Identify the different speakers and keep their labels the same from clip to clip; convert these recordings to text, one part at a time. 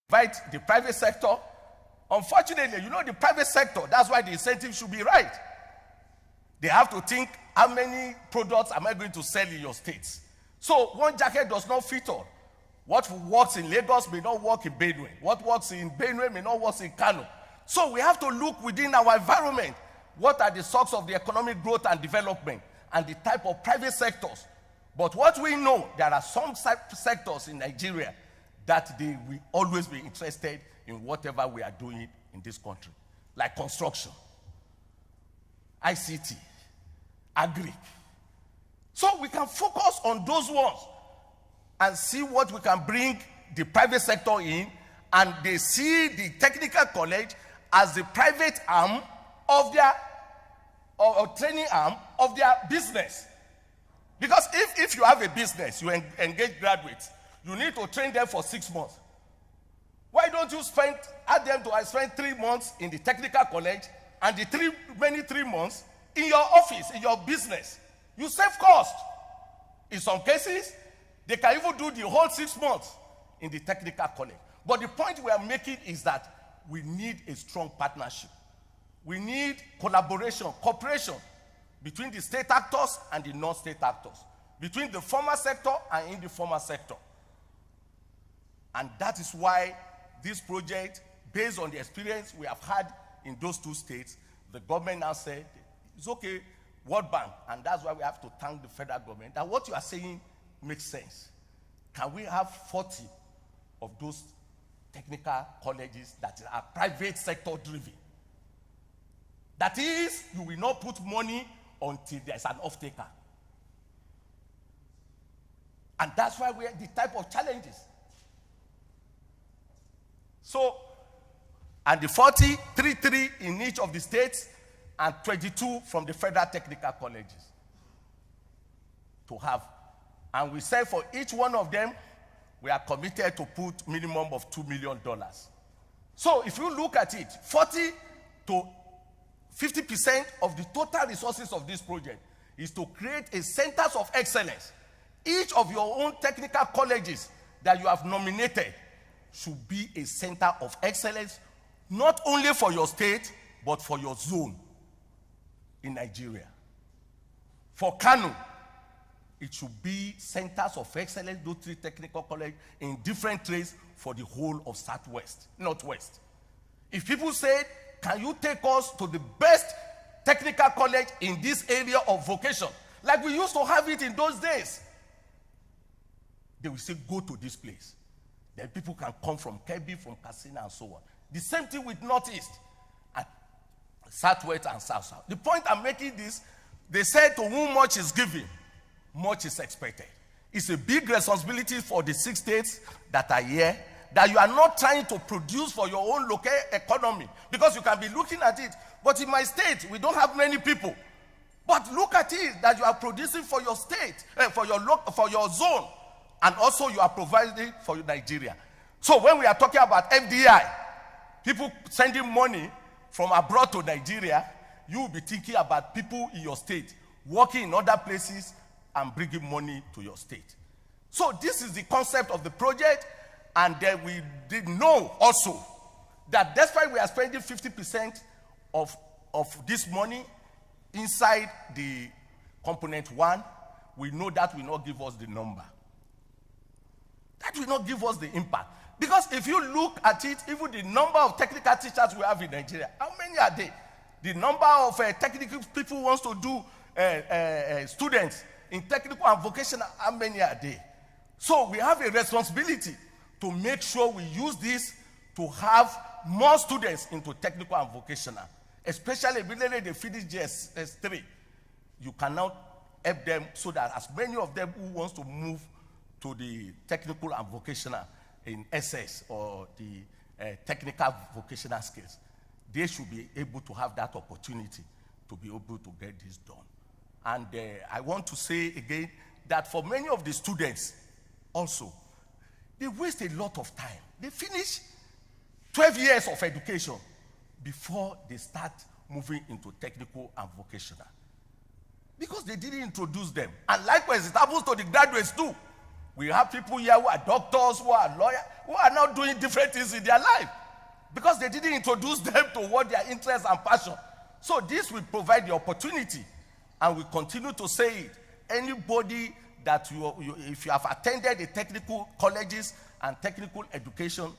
Speaker 1: invite the private sector. Unfortunately, the private sector, that's why the incentive should be right. They have to think, how many products am I going to sell in your states? So one jacket does not fit all. What works in Lagos may not work in Benue. What works in Benue may not work in Kano. So we have to look within our environment. What are the sources of the economic growth and development and the type of private sectors? But what we know, there are some sectors in Nigeria that they will always be interested in whatever we are doing in this country, like construction, ICT, agri. So we can focus on those ones and see what we can bring the private sector in, and they see the technical college as the private arm of their or training arm of their business. Because if you have a business, you engage graduates, you need to train them for 6 months. Why don't you ask them to spend 3 months in the technical college and the 3 months in your office, in your business? You save cost. In some cases, they can even do the whole 6 months in the technical college. But the point we are making is that we need a strong partnership. We need collaboration, cooperation between the state actors and the non-state actors, between the formal sector and in the formal sector. And that is why this project, based on the experience we have had in those 2 states, the government now said, it's okay, World Bank, and that's why we have to thank the federal government, that what you are saying makes sense. Can we have 40 of those technical colleges that are private sector driven? That is, you will not put money until there's an off-taker. And that's why we have the type of challenges. So, and the 33 in each of the states, and 22 from the federal technical colleges to have. And we say for each one of them, we are committed to put minimum of $2 million. So if you look at it, 40 to 50% of the total resources of this project is to create a centers of excellence. Each of your own technical colleges that you have nominated should be a center of excellence, not only for your state, but for your zone in Nigeria. For Kano, it should be centers of excellence, those 3 technical colleges in different trades for the whole of Northwest. If people say, can you take us to the best technical college in this area of vocation, like we used to have it in those days, they will say, go to this place. Then people can come from Kebbi, from Katsina, and so on. The same thing with Northeast, and Southwest and South. The point I'm making this, they said to whom much is given, much is expected. It's a big responsibility for the 6 states that are here, that you are not trying to produce for your own local economy, because you can be looking at it, but in my state, we don't have many people. But look at it, that you are producing for your state, for your zone, and also you are providing for Nigeria. So when we are talking about FDI, people sending money from abroad to Nigeria, you will be thinking about people in your state working in other places and bringing money to your state. So this is the concept of the project, and then we did know also that despite we are spending 50% of this money inside the component 1, we know that will not give us the number. That will not give us the impact. Because if you look at it, even the number of technical teachers we have in Nigeria, how many are they? The number of technical people who wants to do students in technical and vocational, how many are they? So we have a responsibility to make sure we use this to have more students into technical and vocational, especially when they finish JS3. You can now help them so that as many of them who wants to move to the technical and vocational in SS or the technical vocational skills, they should be able to have that opportunity to be able to get this done. And I want to say again that for many of the students also, they waste a lot of time. They finish 12 years of education before they start moving into technical and vocational, because they didn't introduce them. And likewise, it happens to the graduates too. We have people here who are doctors, who are lawyers, who are now doing different things in their life because they didn't introduce them to what their interests and passion. So this will provide the opportunity, and we continue to say it. Anybody that if you have attended the technical colleges and technical education,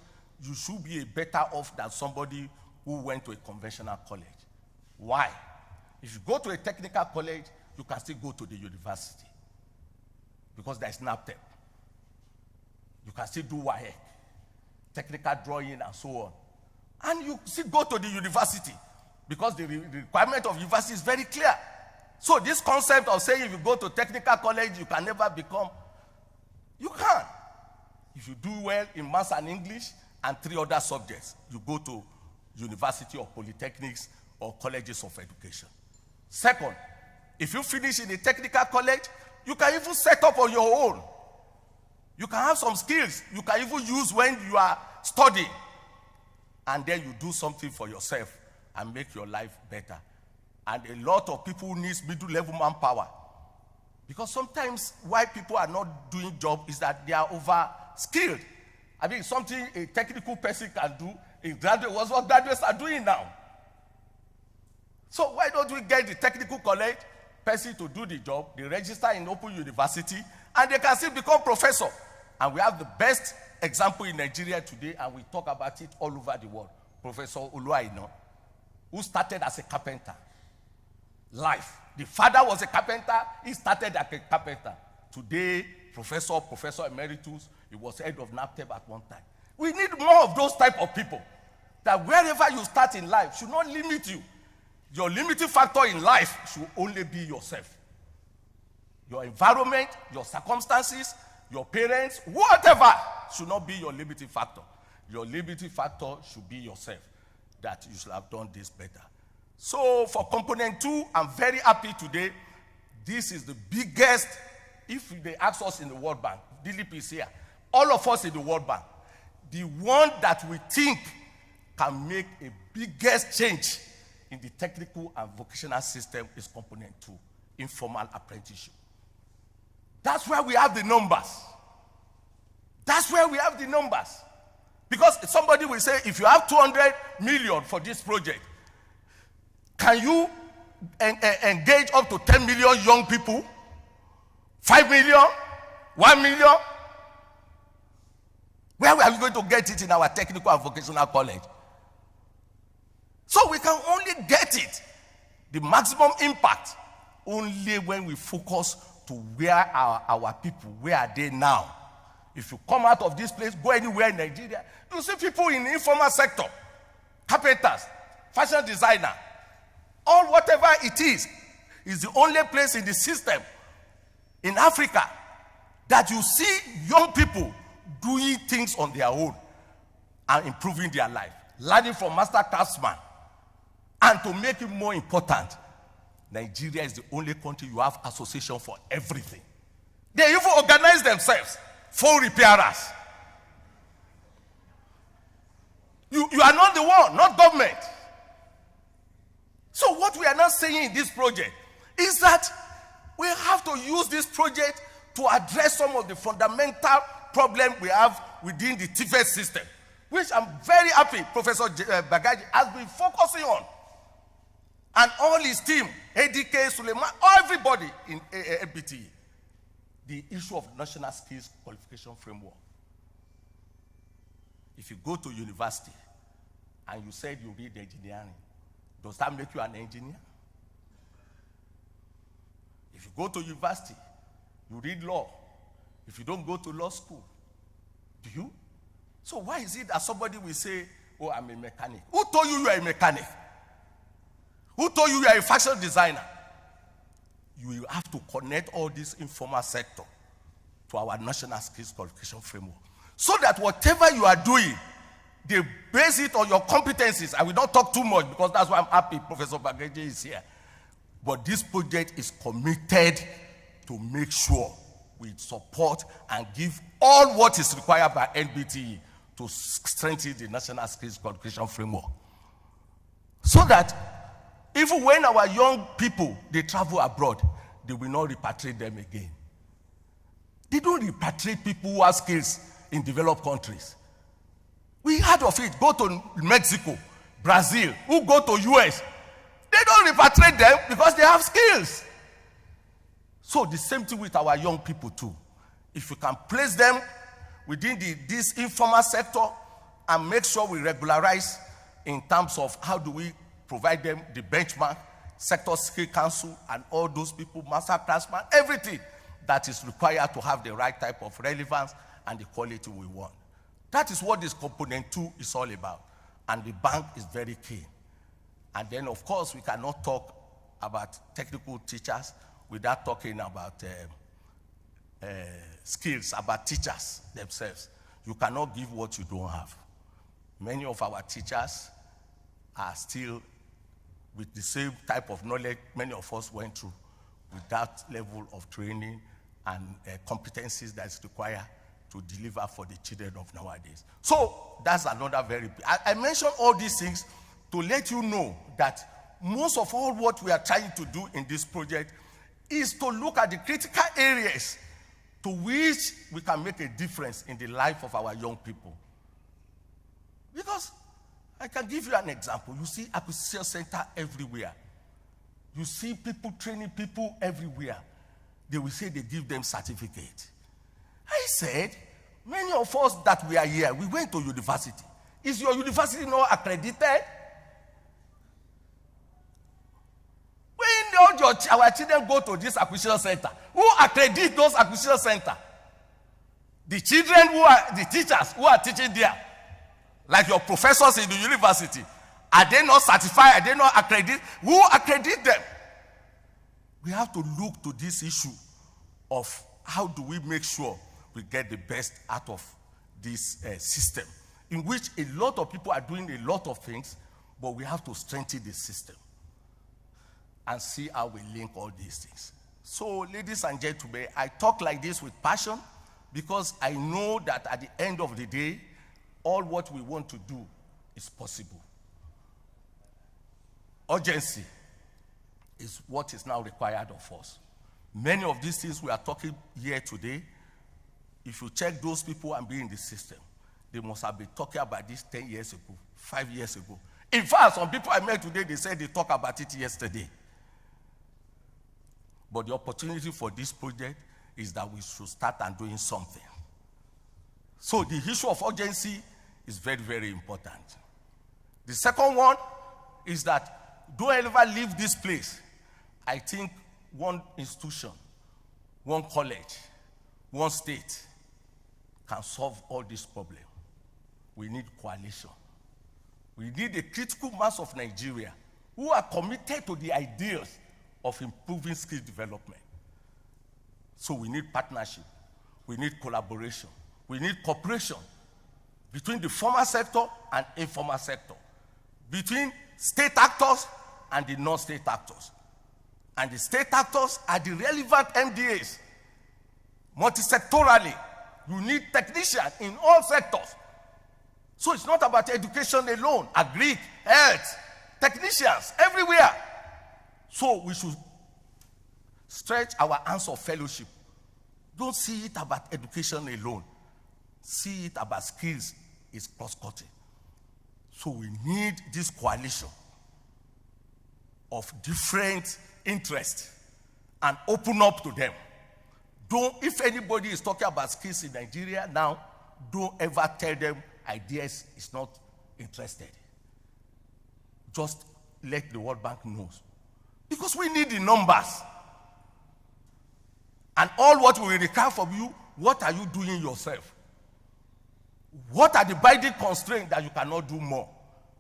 Speaker 1: you should be better off than somebody who went to a conventional college. Why? If you go to a technical college, you can still go to the university because there's NAPTEP. You can still do WAEC, technical drawing and so on. And you still go to the university because the requirement of university is very clear. So this concept of saying if you go to technical college, you can never become, you can. If you do well in maths and English and 3 other subjects, you go to university or polytechnics or colleges of education. Second, if you finish in a technical college, you can even set up on your own. You can have some skills you can even use when you are studying. And then you do something for yourself and make your life better. And a lot of people need middle-level manpower. Because sometimes why people are not doing job is that they are over-skilled. I mean, something a technical person can do, a graduate was what graduates are doing now. So why don't we get the technical college person to do the job, they register in Open University, and they can still become professor. And we have the best example in Nigeria today, and we talk about it all over the world. Professor Oluwaina, who started as a carpenter. Life. The father was a carpenter, he started as a carpenter. Today, Professor Emeritus, he was head of NAPTEP at one time. We need more of those type of people. That wherever you start in life should not limit you. Your limiting factor in life should only be yourself. Your environment, your circumstances, your parents, whatever should not be your limiting factor. Your limiting factor should be yourself, that you should have done this better. So for component 2, I'm very happy today. This is the biggest, if they ask us in the World Bank, Dilip is here, all of us in the World Bank, the one that we think can make a biggest change in the technical and vocational system is component 2, informal apprenticeship. That's where we have the numbers. That's where we have the numbers. Because somebody will say, if you have 200 million for this project, can you engage up to 10 million young people? 5 million? 1 million? Where are we going to get it in our technical and vocational college? So we can only get it, the maximum impact, only when we focus to where our people, where are they now? If you come out of this place, go anywhere in Nigeria, you see people in the informal sector, carpenters, fashion designer, all whatever it is the only place in the system in Africa that you see young people doing things on their own and improving their life, learning from master craftsmen. And to make it more important, Nigeria is the only country you have association for everything. They even organize themselves, phone repairers. You are not the one, not government. So what we are not saying in this project is that we have to use this project to address some of the fundamental problems we have within the TVET system, which I'm very happy Professor Bagaji has been focusing on. And all his team, ADK, Suleiman, everybody in NBTE, the issue of National Skills Qualification Framework. If you go to university and you said you read engineering, does that make you an engineer? If you go to university, you read law. If you don't go to law school, do you? So why is it that somebody will say, oh, I'm a mechanic? Who told you are a mechanic? Who told you are a fashion designer? You will have to connect all this informal sector to our National Skills Qualification Framework. So that whatever you are doing, they base it on your competencies. I will not talk too much because that's why I'm happy Professor Bagaji is here. But this project is committed to make sure we support and give all what is required by NBTE to strengthen the National Skills Qualification Framework. So that even when our young people, they travel abroad, they will not repatriate them again. They don't repatriate people who have skills in developed countries. We heard of it. Go to Mexico, Brazil, who go to US. They don't repatriate them because they have skills. So the same thing with our young people too. If we can place them within this informal sector and make sure we regularize in terms of how do we provide them the benchmark, sector skill council, and all those people, master classmen, everything that is required to have the right type of relevance and the quality we want. That is what this component 2 is all about. And the bank is very key. And then, of course, we cannot talk about technical teachers without talking about skills, about teachers themselves. You cannot give what you don't have. Many of our teachers are still with the same type of knowledge many of us went through, with that level of training and competencies that is required to deliver for the children of nowadays. So that's another very big. I mentioned all these things to let you know that most of all what we are trying to do in this project is to look at the critical areas to which we can make a difference in the life of our young people. Because I can give you an example. You see acquisition center everywhere. You see people training people everywhere. They will say they give them certificate. I said, many of us that we are here, we went to university. Is your university not accredited? When our children go to this acquisition center, who accredit those acquisition centers? The children who are, the teachers who are teaching there, like your professors in the university, are they not certified? Are they not accredited? Who accredit them? We have to look to this issue of how do we make sure we get the best out of this system, in which a lot of people are doing a lot of things, but we have to strengthen the system and see how we link all these things. So, ladies and gentlemen, I talk like this with passion because I know that at the end of the day, all what we want to do is possible. Urgency is what is now required of us. Many of these things we are talking here today, if you check those people and be in the system, they must have been talking about this 10 years ago, 5 years ago. In fact, some people I met today, they said they talked about it yesterday. But the opportunity for this project is that we should start and doing something. So the issue of urgency is very, very important. The second one is that don't ever leave this place. I think one institution, one college, one state can solve all this problem. We need coalition. We need a critical mass of Nigeria who are committed to the ideals of improving skill development. So we need partnership. We need collaboration. We need cooperation between the formal sector and informal sector, between state actors and the non-state actors. And the state actors are the relevant MDAs. Multisectorally, you need technicians in all sectors. So it's not about education alone, agri, health, technicians everywhere. So we should stretch our hands of fellowship. Don't see it about education alone. See it about skills. It's cross-cutting. So we need this coalition of different interests and open up to them. If anybody is talking about skills in Nigeria now, don't ever tell them ideas is not interested. Just let the World Bank know. Because we need the numbers. And all what we require from you, what are you doing yourself? What are the binding constraints that you cannot do more?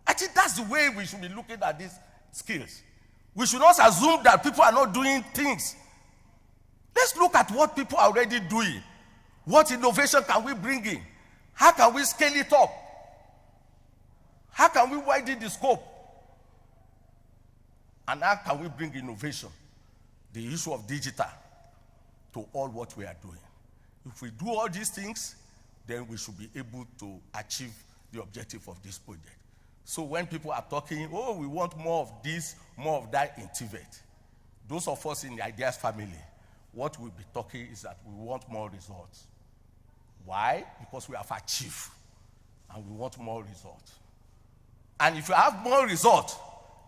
Speaker 1: I think that's the way we should be looking at these skills. We should not assume that people are not doing things. Let's look at what people are already doing. What innovation can we bring in? How can we scale it up? How can we widen the scope? And how can we bring innovation, the issue of digital, to all what we are doing? If we do all these things, then we should be able to achieve the objective of this project. So when people are talking, oh, we want more of this, more of that in TVET, those of us in the Ideas family what we'll be talking is that we want more results. Why? Because we have achieved, and we want more results. And if you have more results,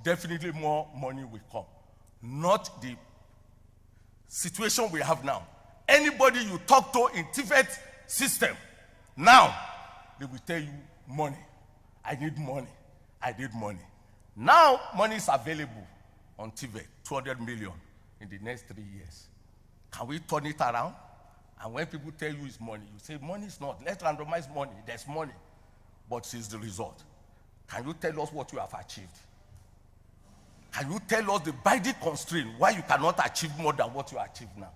Speaker 1: definitely more money will come. Not the situation we have now. Anybody you talk to in TVET system, now, they will tell you money. I need money. I need money. Now, money is available on TVET, 200 million in the next 3 years. Can we turn it around? And when people tell you it's money, you say, money is not. Let's randomize money. There's money. But it's the result. Can you tell us what you have achieved? Can you tell us the binding constraint why you cannot achieve more than what you achieve now?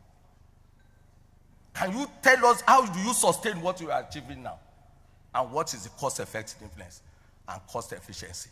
Speaker 1: Can you tell us how do you sustain what you are achieving now? And what is the cost-effectiveness and cost efficiency?